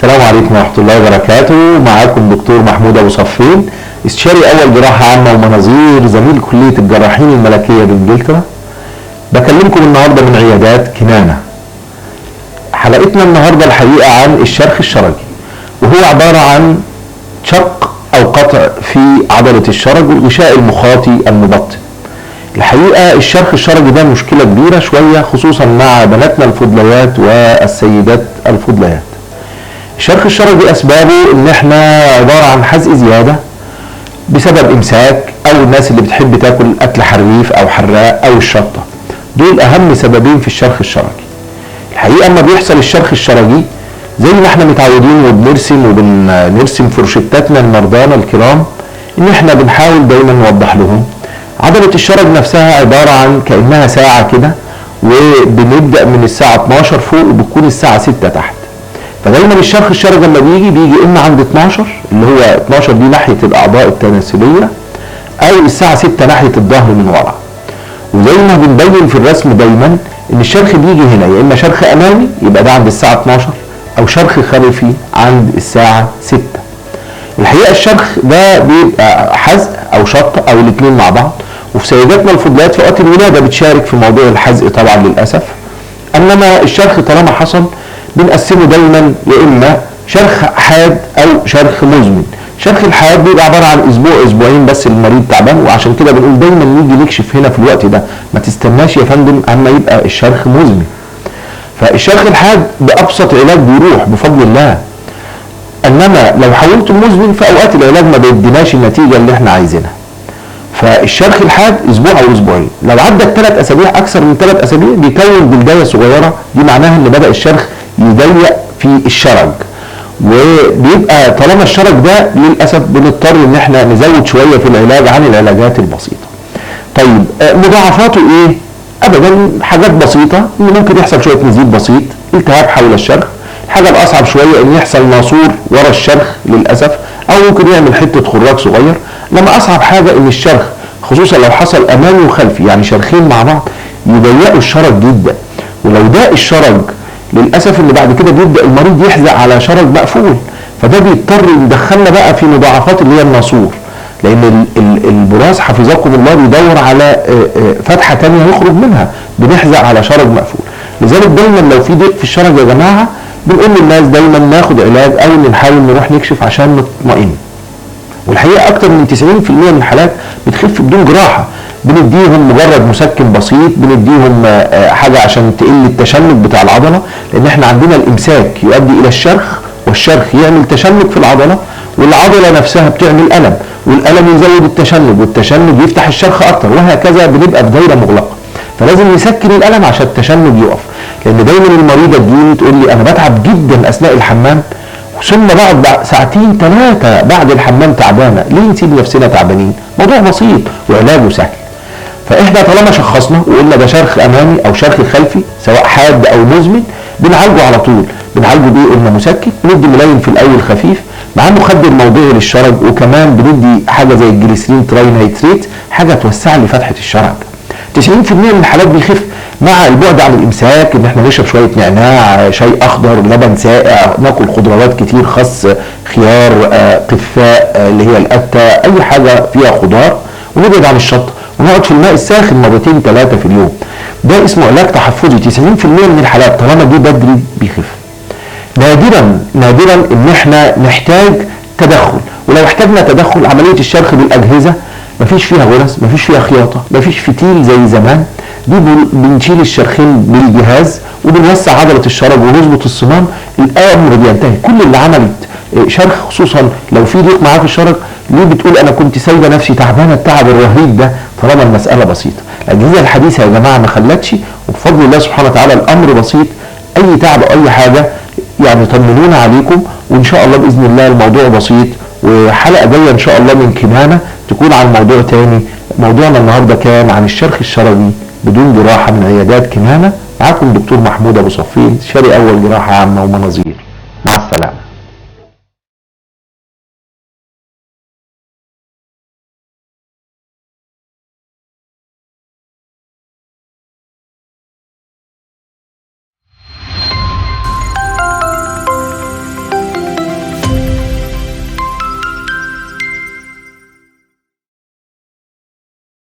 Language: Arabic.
السلام عليكم ورحمة الله وبركاته. معاكم دكتور محمود أبو صفين، استشاري أول جراحة عامة ومناظير، زميل كلية الجراحين الملكية بإنجلترا. بكلمكم النهاردة من عيادات كنانة. حلقتنا النهاردة الحقيقة عن الشرخ الشرجي، وهو عبارة عن شق أو قطع في عضلة الشرج والغشاء المخاطي المبطن. الحقيقة الشرخ الشرجي ده مشكلة كبيرة شوية، خصوصا مع بناتنا الفضليات والسيدات الفضليات. الشرخ الشرجي اسبابه ان احنا عباره عن حزق زياده بسبب امساك، او الناس اللي بتحب تاكل اكل حريف او حراق او الشطه. دول اهم سببين في الشرخ الشرجي. الحقيقه اما بيحصل الشرخ الشرجي زي ما احنا متعودين وبنرسم فرشتاتنا لمرضانا الكرام، ان احنا بنحاول دايما نوضح لهم عضله الشرج نفسها عباره عن كانها ساعه كده، وبنبدا من الساعه 12 فوق وبتكون الساعه 6 تحت. فدايما الشرخ الشرجي لما بيجي اما عند 12 اللي هو 12 دي ناحيه الاعضاء التناسليه، او الساعه 6 ناحيه الظهر من ورا. وزي ما بنبين في الرسم دايما ان الشرخ بيجي هنا يا اما شرخ امامي يبقى ده عند الساعه 12، او شرخ خلفي عند الساعه 6. الحقيقه الشرخ ده بيبقى حزق او شط او الاثنين مع بعض، وفي سيداتنا الفضليات في وقت الولاده بتشارك في موضوع الحزق طبعا للاسف. انما الشرخ طالما حصل بنقسمه دايما يا اما شرخ حاد او شرخ مزمن. شرخ الحاد بيبقى عباره عن اسبوع اسبوعين بس المريض تعبان، وعشان كده بنقول دايما نيجي نكشف هنا في الوقت ده، ما تستناش يا فندم اما يبقى الشرخ مزمن. فالشرخ الحاد بابسط علاج بيروح بفضل الله. انما لو حولته المزمن في اوقات العلاج ما بيديناش النتيجه اللي احنا عايزينها. فالشرخ الحاد اسبوع او اسبوعين، لو عدت 3 اسابيع اكثر من 3 اسابيع بيكون جلدايه صغيره، دي معناها ان بدا الشرخ يضيق في الشرج. وبيبقى طالما الشرج ده للاسف بنضطر ان احنا نزود شويه في العلاج عن العلاجات البسيطه. طيب مضاعفاته ايه؟ ابدا حاجات بسيطه، ان ممكن يحصل شويه نزيف بسيط، التهاب حول الشرخ. الحاجه الاصعب شويه ان يحصل ناسور ورا الشرخ للاسف، او ممكن يعمل حته خراج صغير. لما اصعب حاجه ان الشرخ خصوصا لو حصل امامي وخلفي، يعني شرخين مع بعض، يضيقوا الشرج جدا. ولو ضاق الشرج للاسف اللي بعد كده بيبدا المريض يحزق على شرج مقفول، فده بيضطر يدخلنا بقى في مضاعفات اللي هي الناسور، لان البراز حفظكم الله بيدور على فتحه ثانيه يخرج منها، بنحزق على شرج مقفول. لذلك دايما لو في ضيق في الشرج يا جماعه بنقول للناس دايما ناخد علاج او نحاول نروح نكشف عشان نطمئن. والحقيقه اكتر من 90% من الحالات بتخف بدون جراحه. بنديهم مجرد مسكن بسيط، بنديهم حاجه عشان تقل التشنج بتاع العضله، لان احنا عندنا الامساك يؤدي الى الشرخ، والشرخ يعمل تشنج في العضله، والعضله نفسها بتعمل الم، والالم يزود التشنج، والتشنج يفتح الشرخ اكتر، وهكذا بنبقى في دايره مغلقه. فلازم نسكن الالم عشان التشنج يقف. لان دايما المريضه تجيلي تقول لي انا بتعب جدا اثناء الحمام، ثم بعد ساعتين 3 بعد الحمام تعبانه. ليه نسيب نفسنا تعبانين؟ موضوع بسيط وعلاجه سهل. فاحنا طالما شخصنا وقلنا ده شرخ امامي او شرخ خلفي سواء حاد او مزمن، بنعالجه على طول. بنعالجه بايه؟ قلنا مسكن، ندي ملاين في الاول خفيف مع مخدر موضعي للشرج، وكمان بندي حاجه زي الجليسرين تراي نيتريت، حاجه توسع لي فتحه الشرج. 90% من الحالات بيخف مع البعد عن الامساك، ان احنا نشرب شويه نعناع، شاي اخضر، لبن ساقع، ناكل خضروات كتير، خس، خيار، قثاء اللي هي القته، اي حاجه فيها خضار، ونبعد عن الشطه، ونقعد في الماء الساخن 2 3 في اليوم. ده اسمه علاج تحفظي. 90% من الحالات طالما جه بدري بيخف. نادرا ان احنا نحتاج تدخل، ولو احتاجنا تدخل عمليه الشرخ بالاجهزه مفيش فيها غرز، مفيش فيها خياطه، مفيش فتيل زي زمان. دي بنشيل الشرخين بالجهاز وبنوسع عضله الشرج ونظبط الصمام، الامر بينتهي. كل اللي عملت شرخ خصوصا لو في ضيق معاه في الشرج، ليه بتقول انا كنت سايبه نفسي تعبانه التعب الرهيب ده طالما المساله بسيطه. الاجهزه الحديثه يا جماعه ما خلتش، وبفضل الله سبحانه وتعالى الامر بسيط. اي تعب او اي حاجه يعني طمنونا عليكم، وان شاء الله باذن الله الموضوع بسيط. وحلقه جايه ان شاء الله من كنانه تكون عن موضوع تاني. موضوعنا النهارده كان عن الشرخ الشرجي بدون جراحه من عيادات كنانه. معاكم دكتور محمود ابو صفين، استشاري اول جراحه عامه ومناظير. مع السلامه.